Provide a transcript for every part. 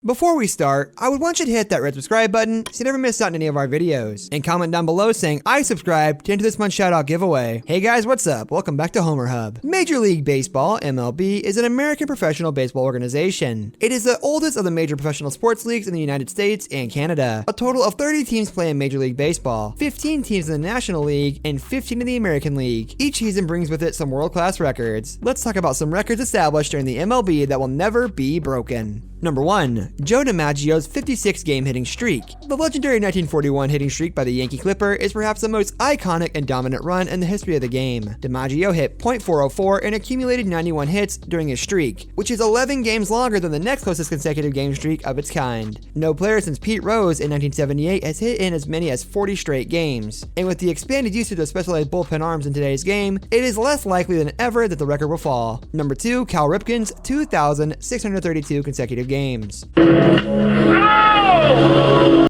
Before we start, I would want you to hit that red subscribe button so you never miss out on any of our videos, and comment down below saying I subscribed to enter this month's shoutout giveaway. Hey guys, what's up? Welcome back to Homer Hub. Major League Baseball, MLB, is an American professional baseball organization. It is the oldest of the major professional sports leagues in the United States and Canada. A total of 30 teams play in Major League Baseball, 15 teams in the National League, and 15 in the American League. Each season brings with it some world-class records. Let's talk about some records established during the MLB that will never be broken. Number 1. Joe DiMaggio's 56-game hitting streak. The legendary 1941 hitting streak by the Yankee Clipper is perhaps the most iconic and dominant run in the history of the game. DiMaggio hit .404 and accumulated 91 hits during his streak, which is 11 games longer than the next closest consecutive game streak of its kind. No player since Pete Rose in 1978 has hit in as many as 40 straight games. And with the expanded usage of specialized bullpen arms in today's game, it is less likely than ever that the record will fall. Number 2. Cal Ripken's 2,632 consecutive games.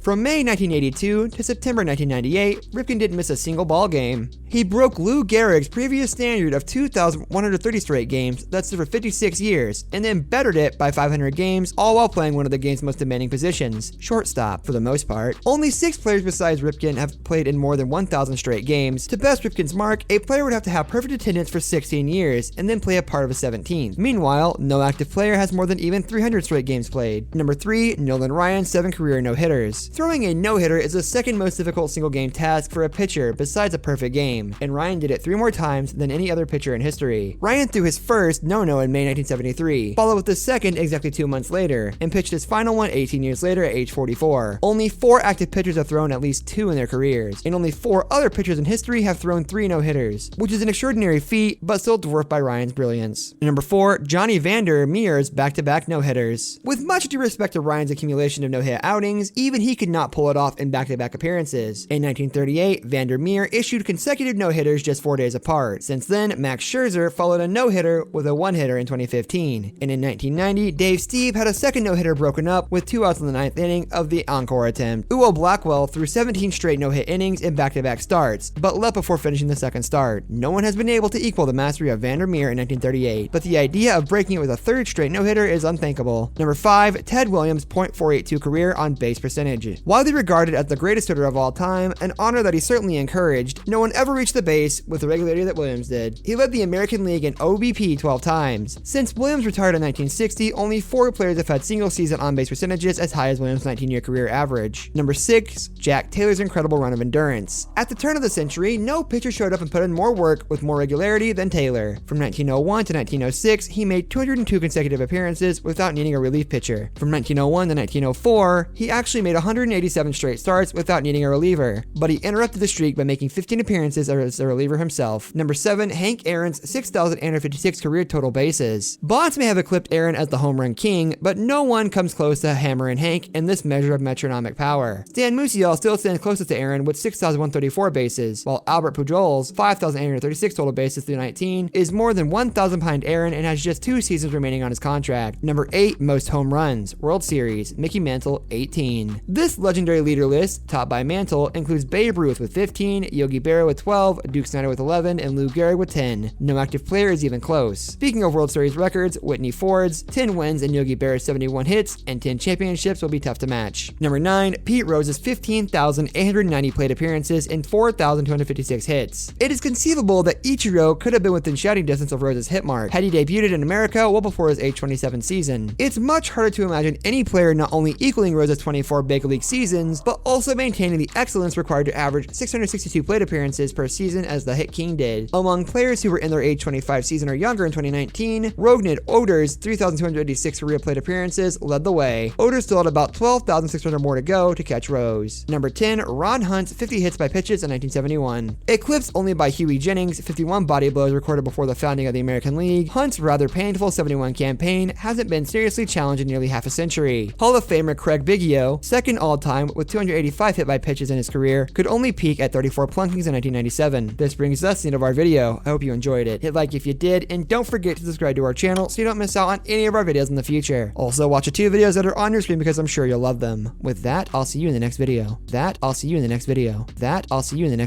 From May 1982 to September 1998, Ripken didn't miss a single ball game. He broke Lou Gehrig's previous standard of 2,130 straight games that stood for 56 years, and then bettered it by 500 games, all while playing one of the game's most demanding positions, shortstop, for the most part. Only 6 players besides Ripken have played in more than 1,000 straight games. To best Ripken's mark, a player would have to have perfect attendance for 16 years, and then play a part of a 17th. Meanwhile, no active player has more than even 300 straight games played. Number 3. Nolan Ryan's 7 career no-hitters. Throwing a no-hitter is the second most difficult single-game task for a pitcher besides a perfect game, and Ryan did it 3 more times than any other pitcher in history. Ryan threw his first no-no in May 1973, followed with the second exactly 2 months later, and pitched his final one 18 years later at age 44. Only 4 active pitchers have thrown at least 2 in their careers, and only 4 other pitchers in history have thrown 3 no-hitters, which is an extraordinary feat, but still dwarfed by Ryan's brilliance. Number 4. Johnny Vander Meer's back-to-back no-hitters. With much due respect to Ryan's accumulation of no-hit outings, even he could not pull it off in back-to-back appearances. In 1938, Vander Meer issued consecutive no-hitters just 4 days apart. Since then, Max Scherzer followed a no-hitter with a one-hitter in 2015. And in 1990, Dave Stieb had a second no-hitter broken up with 2 outs in the 9th inning of the encore attempt. Uwe Blackwell threw 17 straight no-hit innings in back-to-back starts, but left before finishing the second start. No one has been able to equal the mastery of Vander Meer in 1938, but the idea of breaking it with a third straight no-hitter is unthinkable. Number 5. Ted Williams' .482 career on base percentage. Widely regarded as the greatest hitter of all time, an honor that he certainly encouraged, no one ever reached the base with the regularity that Williams did. He led the American League in OBP 12 times. Since Williams retired in 1960, only 4 players have had single-season on-base percentages as high as Williams' 19-year career average. Number 6. Jack Taylor's incredible run of endurance. At the turn of the century, no pitcher showed up and put in more work with more regularity than Taylor. From 1901 to 1906, he made 202 consecutive appearances without needing a relief pitcher. From 1901 to 1904, he actually made 187 straight starts without needing a reliever, but he interrupted the streak by making 15 appearances as a reliever himself. Number 7. Hank Aaron's 6,856 career total bases. Bonds may have eclipsed Aaron as the home run king, but no one comes close to Hammerin' Hank in this measure of metronomic power. Stan Musial still stands closest to Aaron with 6,134 bases, while Albert Pujol's 5,836 total bases through 19 is more than 1,000 behind Aaron and has just 2 seasons remaining on his contract. Number 8. Most home runs. World Series. Mickey Mantle, 18. This legendary leader list, topped by Mantle, includes Babe Ruth with 15, Yogi Berra with 12, Duke Snider with 11, and Lou Gehrig with 10. No active player is even close. Speaking of World Series records, Whitney Ford's 10 wins and Yogi Berra's 71 hits and 10 championships will be tough to match. Number 9. Pete Rose's 15,890 plate appearances and 4,256 hits. It is conceivable that Ichiro could have been within shouting distance of Rose's hit mark had he debuted in America well before his age 27 season. It's much harder to imagine any player not only equaling Rose's 24 big league seasons, but also maintaining the excellence required to average 662 plate appearances per season as the Hit King did. Among players who were in their age 25 season or younger in 2019, Rougned Odor's 3,286 career plate appearances led the way. Odor still had about 12,600 more to go to catch Rose. Number 10. Ron Hunt's 50 hits by pitches in 1971. Eclipsed only by Huey Jennings' 51 body blows recorded before the founding of the American League, Hunt's rather painful 71 campaign hasn't been seriously challenged in nearly half a century. Hall of Famer Craig Biggio, second all-time with 285 hit by pitches in his career, could only peak at 34 plunkings in 1997. This brings us to the end of our video. I hope you enjoyed it. Hit like if you did, and don't forget to subscribe to our channel so you don't miss out on any of our videos in the future. Also, watch the 2 videos that are on your screen because I'm sure you'll love them. With that, I'll see you in the next video. I'll see you in the next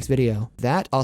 video.